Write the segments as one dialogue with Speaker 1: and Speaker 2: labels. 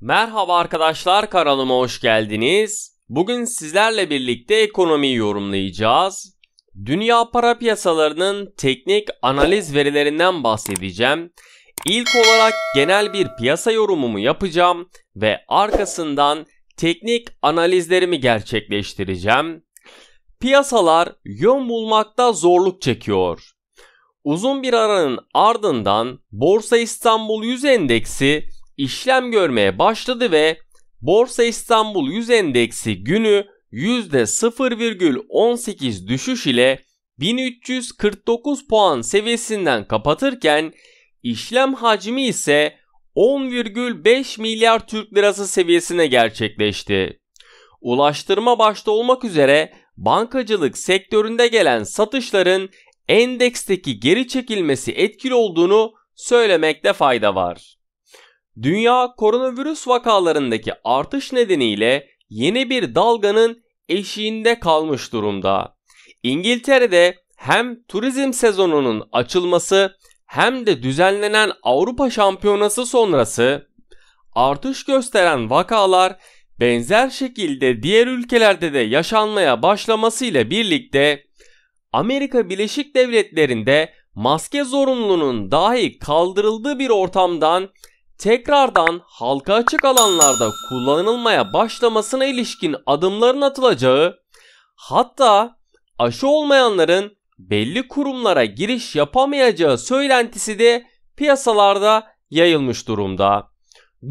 Speaker 1: Merhaba arkadaşlar, kanalıma hoş geldiniz. Bugün sizlerle birlikte ekonomiyi yorumlayacağız. Dünya para piyasalarının teknik analiz verilerinden bahsedeceğim. İlk olarak genel bir piyasa yorumumu yapacağım ve arkasından teknik analizlerimi gerçekleştireceğim. Piyasalar yön bulmakta zorluk çekiyor. Uzun bir aranın ardından Borsa İstanbul 100 endeksi işlem görmeye başladı ve Borsa İstanbul 100 endeksi günü %0,18 düşüş ile 1349 puan seviyesinden kapatırken işlem hacmi ise 10,5 milyar Türk lirası seviyesine gerçekleşti. Ulaştırma başta olmak üzere bankacılık sektöründe gelen satışların endeksteki geri çekilmesi etkili olduğunu söylemekte fayda var. Dünya koronavirüs vakalarındaki artış nedeniyle yeni bir dalganın eşiğinde kalmış durumda. İngiltere'de hem turizm sezonunun açılması hem de düzenlenen Avrupa Şampiyonası sonrası artış gösteren vakalar benzer şekilde diğer ülkelerde de yaşanmaya başlamasıyla birlikte Amerika Birleşik Devletleri'nde maske zorunluluğunun dahi kaldırıldığı bir ortamdan tekrardan halka açık alanlarda kullanılmaya başlamasına ilişkin adımların atılacağı, hatta aşı olmayanların belli kurumlara giriş yapamayacağı söylentisi de piyasalarda yayılmış durumda.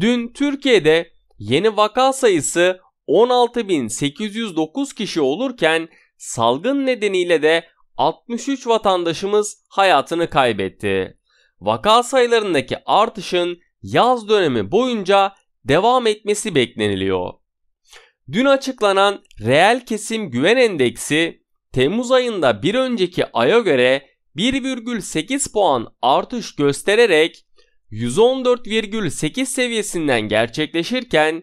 Speaker 1: Dün Türkiye'de yeni vaka sayısı 16.809 kişi olurken salgın nedeniyle de 63 vatandaşımız hayatını kaybetti. Vaka sayılarındaki artışın yaz dönemi boyunca devam etmesi bekleniliyor. Dün açıklanan reel kesim güven endeksi Temmuz ayında bir önceki aya göre 1,8 puan artış göstererek 114,8 seviyesinden gerçekleşirken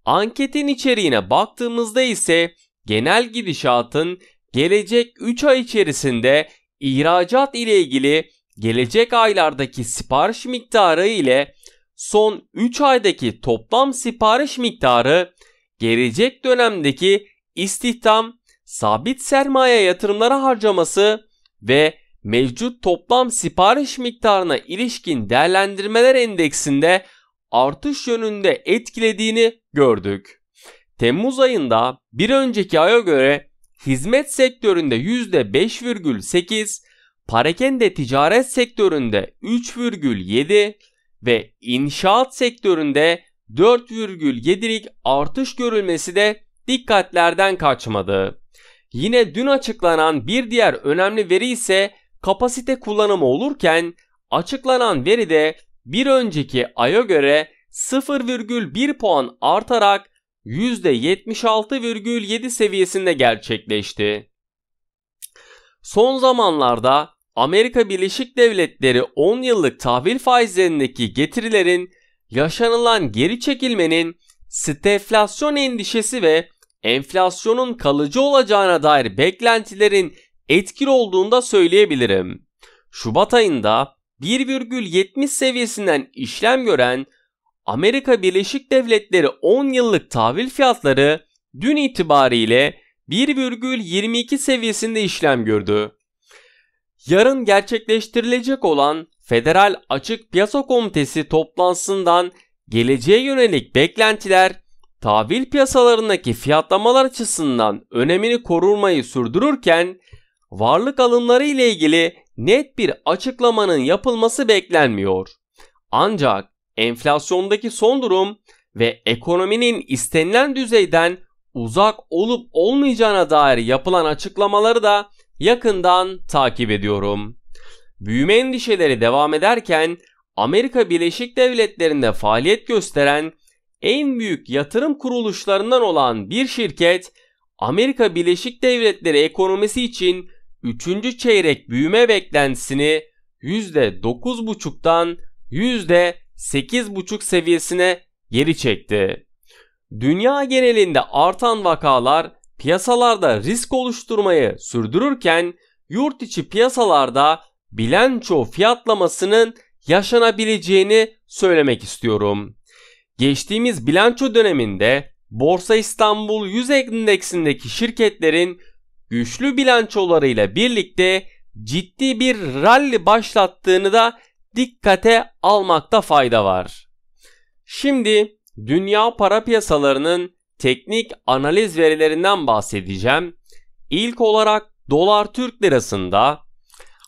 Speaker 1: anketin içeriğine baktığımızda ise genel gidişatın gelecek 3 ay içerisinde ihracat ile ilgili gelecek aylardaki sipariş miktarı ile son 3 aydaki toplam sipariş miktarı, gelecek dönemdeki istihdam, sabit sermaye yatırımları harcaması ve mevcut toplam sipariş miktarına ilişkin değerlendirmeler endeksinde artış yönünde etkilediğini gördük. Temmuz ayında bir önceki aya göre hizmet sektöründe %5,8, parakende ticaret sektöründe 3,7 ve inşaat sektöründe 4,7'lik artış görülmesi de dikkatlerden kaçmadı. Yine dün açıklanan bir diğer önemli veri ise kapasite kullanımı olurken açıklanan veri de bir önceki aya göre 0,1 puan artarak %76,7 seviyesinde gerçekleşti. Son zamanlarda Amerika Birleşik Devletleri 10 yıllık tahvil faizlerindeki getirilerin yaşanılan geri çekilmenin stagflasyon endişesi ve enflasyonun kalıcı olacağına dair beklentilerin etkili olduğunu da söyleyebilirim. Şubat ayında 1,70 seviyesinden işlem gören Amerika Birleşik Devletleri 10 yıllık tahvil fiyatları dün itibariyle 1,22 seviyesinde işlem gördü. Yarın gerçekleştirilecek olan Federal Açık Piyasa Komitesi toplantısından geleceğe yönelik beklentiler tahvil piyasalarındaki fiyatlamalar açısından önemini korunmayı sürdürürken varlık alımları ile ilgili net bir açıklamanın yapılması beklenmiyor. Ancak enflasyondaki son durum ve ekonominin istenilen düzeyden uzak olup olmayacağına dair yapılan açıklamaları da yakından takip ediyorum. Büyüme endişeleri devam ederken Amerika Birleşik Devletleri'nde faaliyet gösteren en büyük yatırım kuruluşlarından olan bir şirket Amerika Birleşik Devletleri ekonomisi için 3. çeyrek büyüme beklentisini %9,5'tan %8,5 seviyesine geri çekti. Dünya genelinde artan vakalar piyasalarda risk oluşturmayı sürdürürken yurt içi piyasalarda bilanço fiyatlamasının yaşanabileceğini söylemek istiyorum. geçtiğimiz bilanço döneminde Borsa İstanbul 100 endeksindeki şirketlerin güçlü bilançolarıyla birlikte ciddi bir rally başlattığını da dikkate almakta fayda var. Şimdi dünya para piyasalarının teknik analiz verilerinden bahsedeceğim. İlk olarak dolar Türk lirasında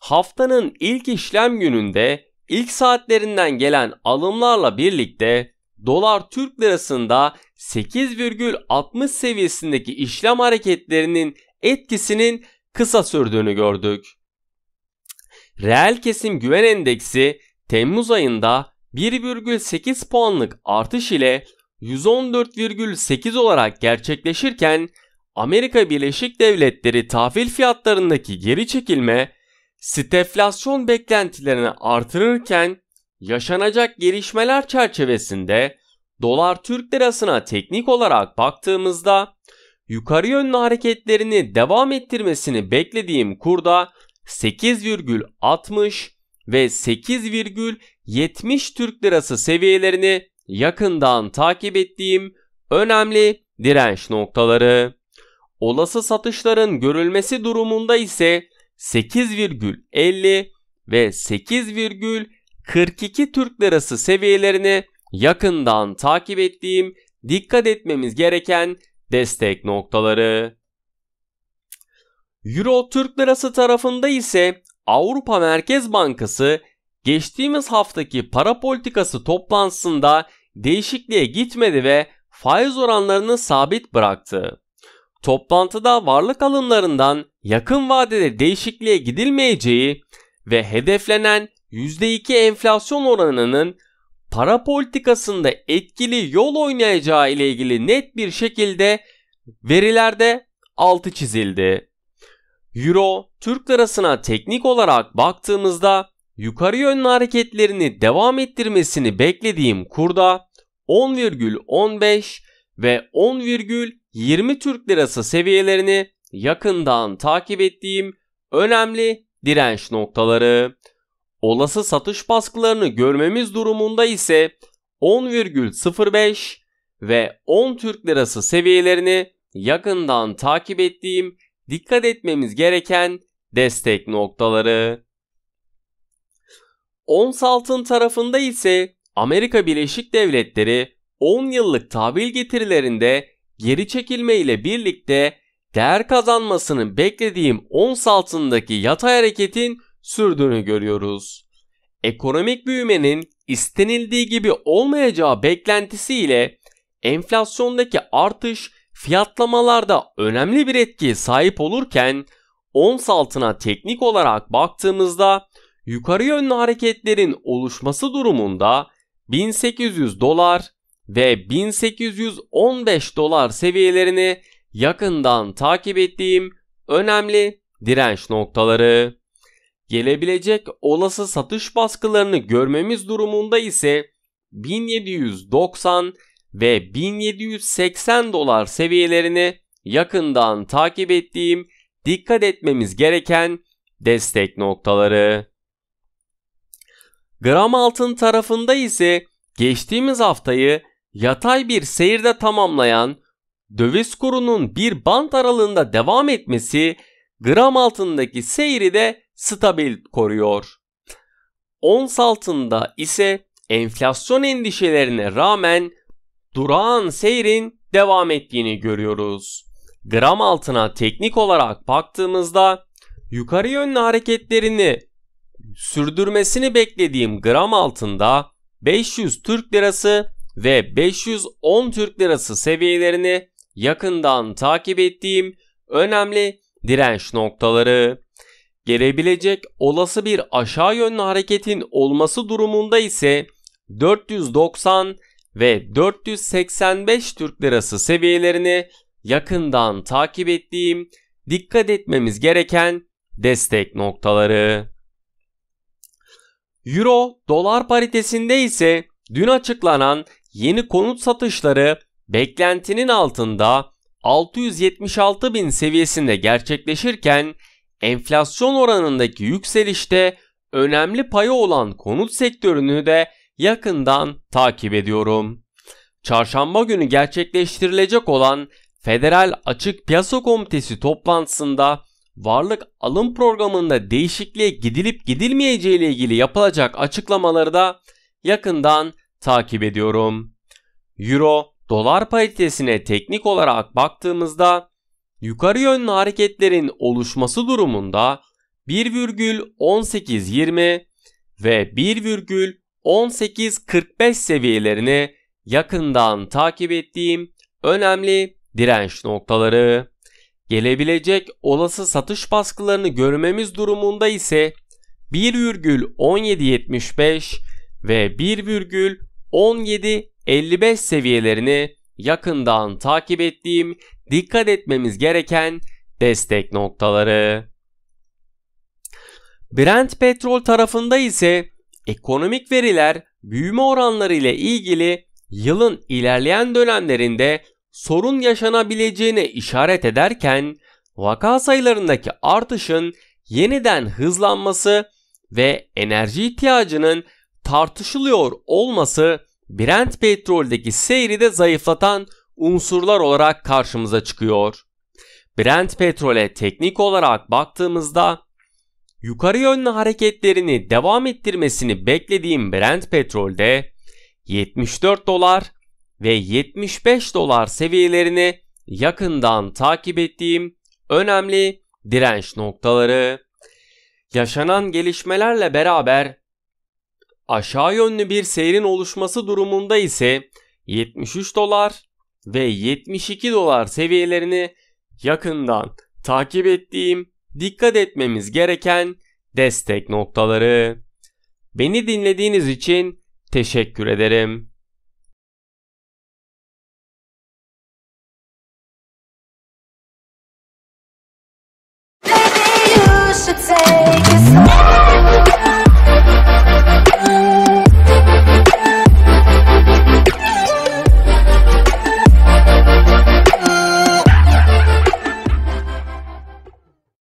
Speaker 1: haftanın ilk işlem gününde ilk saatlerinden gelen alımlarla birlikte dolar Türk lirasında 8,60 seviyesindeki işlem hareketlerinin etkisinin kısa sürdüğünü gördük. Reel kesim güven endeksi Temmuz ayında 1,8 puanlık artış ile 114,8 olarak gerçekleşirken Amerika Birleşik Devletleri tahvil fiyatlarındaki geri çekilme stagflasyon beklentilerini artırırken yaşanacak gelişmeler çerçevesinde dolar Türk lirasına teknik olarak baktığımızda yukarı yönlü hareketlerini devam ettirmesini beklediğim kurda 8,60 ve 8,70 Türk lirası seviyelerini yakından takip ettiğim önemli direnç noktaları. Olası satışların görülmesi durumunda ise 8,50 ve 8,42 Türk lirası seviyelerini yakından takip ettiğim dikkat etmemiz gereken destek noktaları. Euro Türk lirası tarafında ise Avrupa Merkez Bankası geçtiğimiz haftaki para politikası toplantısında değişikliğe gitmedi ve faiz oranlarını sabit bıraktı. Toplantıda varlık alımlarından yakın vadede değişikliğe gidilmeyeceği ve hedeflenen %2 enflasyon oranının para politikasında etkili yol oynayacağı ile ilgili net bir şekilde verilerde altı çizildi. Euro Türk lirasına teknik olarak baktığımızda yukarı yönlü hareketlerini devam ettirmesini beklediğim kurda 10,15 ve 10,20 Türk lirası seviyelerini yakından takip ettiğim önemli direnç noktaları. Olası satış baskılarını görmemiz durumunda ise 10,05 ve 10 Türk lirası seviyelerini yakından takip ettiğim dikkat etmemiz gereken destek noktaları. Ons altın tarafında ise Amerika Birleşik Devletleri 10 yıllık tahvil getirilerinde geri çekilme ile birlikte değer kazanmasını beklediğim ons altındaki yatay hareketin sürdüğünü görüyoruz. Ekonomik büyümenin istenildiği gibi olmayacağı beklentisiyle enflasyondaki artış fiyatlamalarda önemli bir etkiye sahip olurken ons altına teknik olarak baktığımızda yukarı yönlü hareketlerin oluşması durumunda 1800 dolar ve 1815 dolar seviyelerini yakından takip ettiğim önemli direnç noktaları. Gelebilecek olası satış baskılarını görmemiz durumunda ise 1790 ve 1780 dolar seviyelerini yakından takip ettiğim dikkat etmemiz gereken destek noktaları. Gram altın tarafında ise geçtiğimiz haftayı yatay bir seyirde tamamlayan döviz kurunun bir bant aralığında devam etmesi gram altındaki seyri de stabil koruyor. Ons altında ise enflasyon endişelerine rağmen durağan seyrin devam ettiğini görüyoruz. Gram altına teknik olarak baktığımızda yukarı yönlü hareketlerini sürdürmesini beklediğim gram altında 500 Türk lirası ve 510 Türk lirası seviyelerini yakından takip ettiğim önemli direnç noktaları. Gelebilecek olası bir aşağı yönlü hareketin olması durumunda ise 490 ve 485 Türk lirası seviyelerini yakından takip ettiğim dikkat etmemiz gereken destek noktaları. Euro dolar paritesinde ise dün açıklanan yeni konut satışları beklentinin altında 676.000 seviyesinde gerçekleşirken enflasyon oranındaki yükselişte önemli payı olan konut sektörünü de yakından takip ediyorum. çarşamba günü gerçekleştirilecek olan Federal Açık Piyasa Komitesi toplantısında varlık alım programında değişikliğe gidilip gidilmeyeceği ile ilgili yapılacak açıklamaları da yakından takip ediyorum. Euro dolar paritesine teknik olarak baktığımızda yukarı yönlü hareketlerin oluşması durumunda 1,1820 ve 1,1845 seviyelerini yakından takip ettiğim önemli direnç noktaları. Gelebilecek olası satış baskılarını görmemiz durumunda ise 1,1775 ve 1,1755 seviyelerini yakından takip ettiğim, dikkat etmemiz gereken destek noktaları. Brent petrol tarafında ise ekonomik veriler büyüme oranları ile ilgili yılın ilerleyen dönemlerinde sorun yaşanabileceğine işaret ederken vaka sayılarındaki artışın yeniden hızlanması ve enerji ihtiyacının tartışılıyor olması Brent petroldeki seyri de zayıflatan unsurlar olarak karşımıza çıkıyor. Brent petrole teknik olarak baktığımızda yukarı yönlü hareketlerini devam ettirmesini beklediğim Brent petrolde 74 dolar ve 75 dolar seviyelerini yakından takip ettiğim önemli direnç noktaları. Yaşanan gelişmelerle beraber aşağı yönlü bir seyrin oluşması durumunda ise 73 dolar ve 72 dolar seviyelerini yakından takip ettiğim, dikkat etmemiz gereken destek noktaları. Beni dinlediğiniz için teşekkür ederim.
Speaker 2: Maybe you should take a